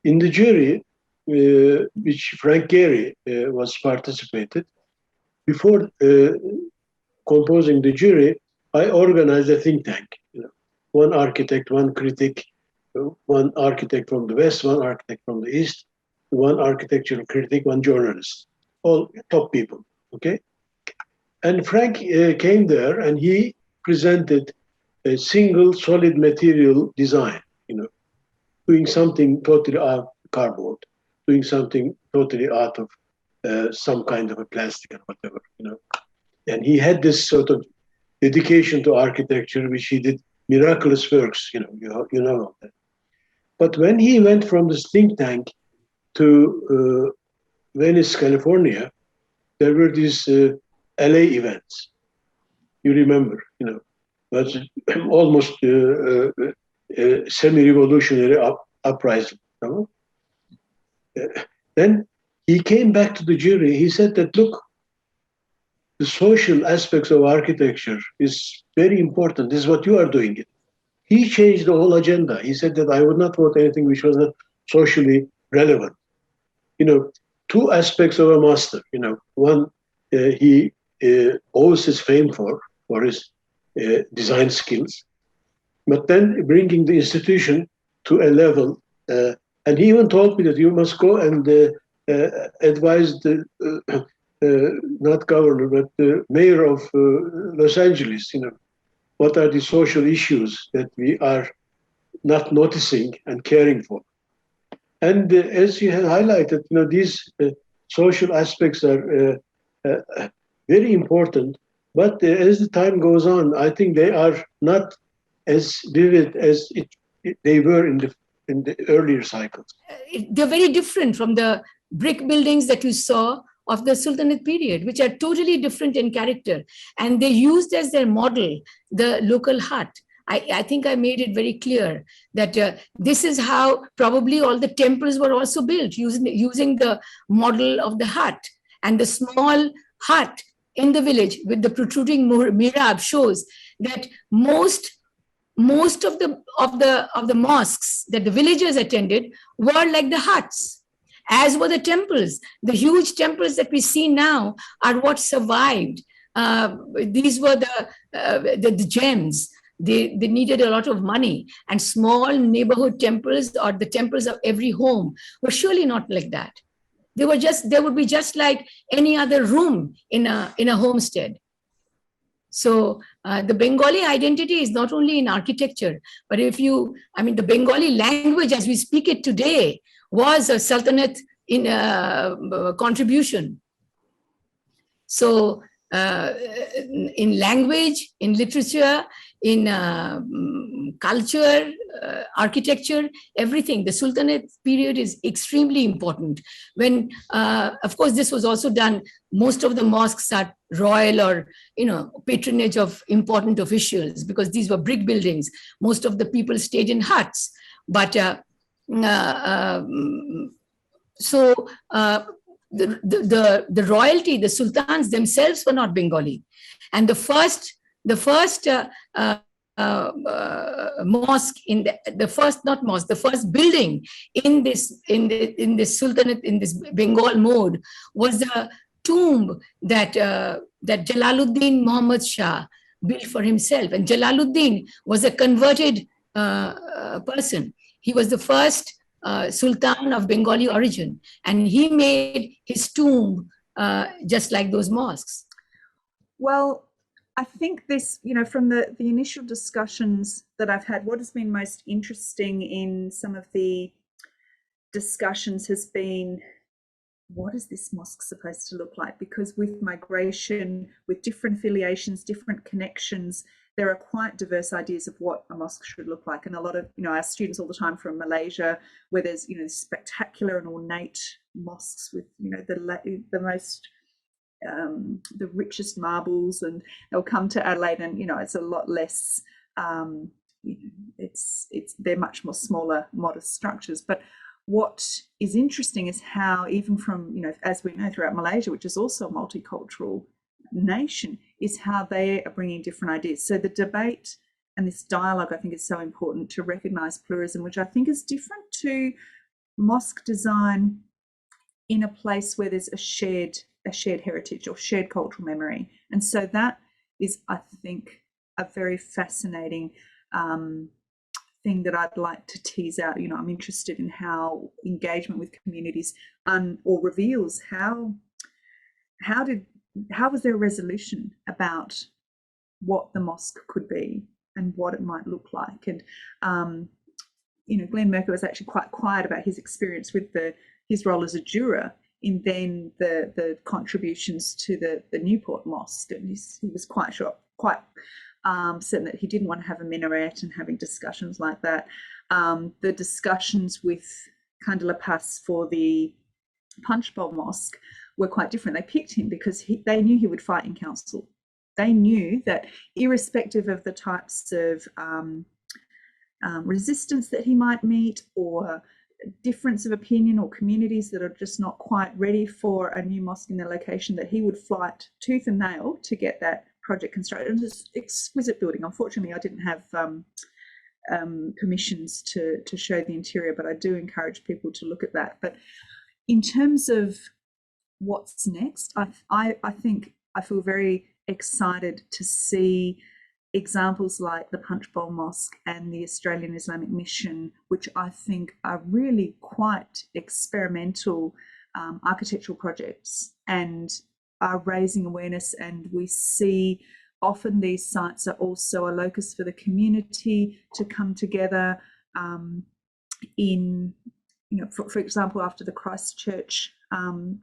In the jury, which Frank Gehry was participated, before composing the jury, I organized a think tank. One architect, one critic, one architect from the West, one architect from the East, one architectural critic, one journalist, all top people. Okay, and Frank came there and he presented a single solid material design. Doing something totally out of cardboard, doing something totally out of some kind of a plastic or whatever. And he had this sort of dedication to architecture, which he did miraculous works. You know that. But when he went from this think tank to Venice, California, there were these LA events. You remember, that's almost semi-revolutionary uprising. Then he came back to the jury. He said that, look, the social aspects of architecture is very important. This is what you are doing. He changed the whole agenda. He said that I would not vote anything which was not socially relevant. Two aspects of a master. One, he owes his fame for his design skills, but then bringing the institution to a level. And he even told me that you must go and advise the not governor, but the mayor of Los Angeles. What are the social issues that we are not noticing and caring for? And as you have highlighted, these social aspects are very important. But as the time goes on, I think they are not as vivid as they were in the earlier cycles. They're very different from the brick buildings that you saw of the Sultanate period, which are totally different in character. And they used as their model the local hut. I think I made it very clear that this is how probably all the temples were also built, using the model of the hut. And the small hut in the village with the protruding mihrab shows that most of the mosques that the villagers attended were like the huts, as were the temples. The huge temples that we see now are what survived. These were the gems. They needed a lot of money, and small neighborhood temples or the temples of every home were surely not like that. They would be just like any other room in a homestead. So the Bengali identity is not only in architecture, but the Bengali language as we speak it today was a Sultanate in contribution. So in language, in literature, in culture, architecture, everything, the Sultanate period is extremely important. When, of course, this was also done, most of the mosques are royal or, patronage of important officials, because these were brick buildings. Most of the people stayed in huts. But the royalty, the sultans themselves were not Bengali. And the first mosque the first building in this Sultanate, in this Bengal mode, was the tomb that Jalaluddin Muhammad Shah built for himself. And Jalaluddin was a converted person. He was the first Sultan of Bengali origin, and he made his tomb just like those mosques. Well, I think this, from the initial discussions that I've had, what has been most interesting in some of the discussions has been, what is this mosque supposed to look like? Because with migration, with different affiliations, different connections, there are quite diverse ideas of what a mosque should look like. And a lot of, our students all the time from Malaysia, where there's, spectacular and ornate mosques with, the most, the richest marbles, and they'll come to Adelaide and, it's a lot less, they're much more smaller, modest structures. But what is interesting is how, even from, as we know throughout Malaysia, which is also a multicultural nation, is how they are bringing different ideas. So the debate and this dialogue, I think, is so important to recognise pluralism, which I think is different to mosque design in a place where there's a shared heritage or shared cultural memory. And so that is, I think, a very fascinating thing that I'd like to tease out. You know, I'm interested in how engagement with communities or reveals how was there a resolution about what the mosque could be and what it might look like. And you know, Glenn Merker was actually quite quiet about his experience with his role as a juror in then the contributions to the Newport Mosque, and he was quite certain that he didn't want to have a minaret and having discussions like that. The discussions with Kandala Pass for the Punch Bowl Mosque were quite different. They picked him because they knew he would fight in council. They knew that irrespective of the types of resistance that he might meet, or difference of opinion, or communities that are just not quite ready for a new mosque in their location, that he would fight tooth and nail to get that project constructed. And it's exquisite building. Unfortunately, I didn't have permissions to show the interior, but I do encourage people to look at that. But in terms of what's next, I think I feel very excited to see examples like the Punch Bowl Mosque and the Australian Islamic Mission, which I think are really quite experimental architectural projects and are raising awareness. And we see often these sites are also a locus for the community to come together in, you know, for example, after the Christchurch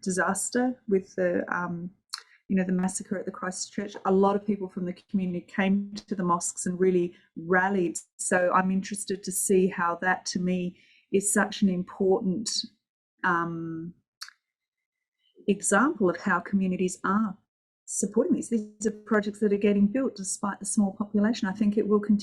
disaster with the you know, the massacre at the Christchurch, a lot of people from the community came to the mosques and really rallied. So I'm interested to see how that, to me, is such an important example of how communities are supporting these. These are projects that are getting built despite the small population. I think it will continue.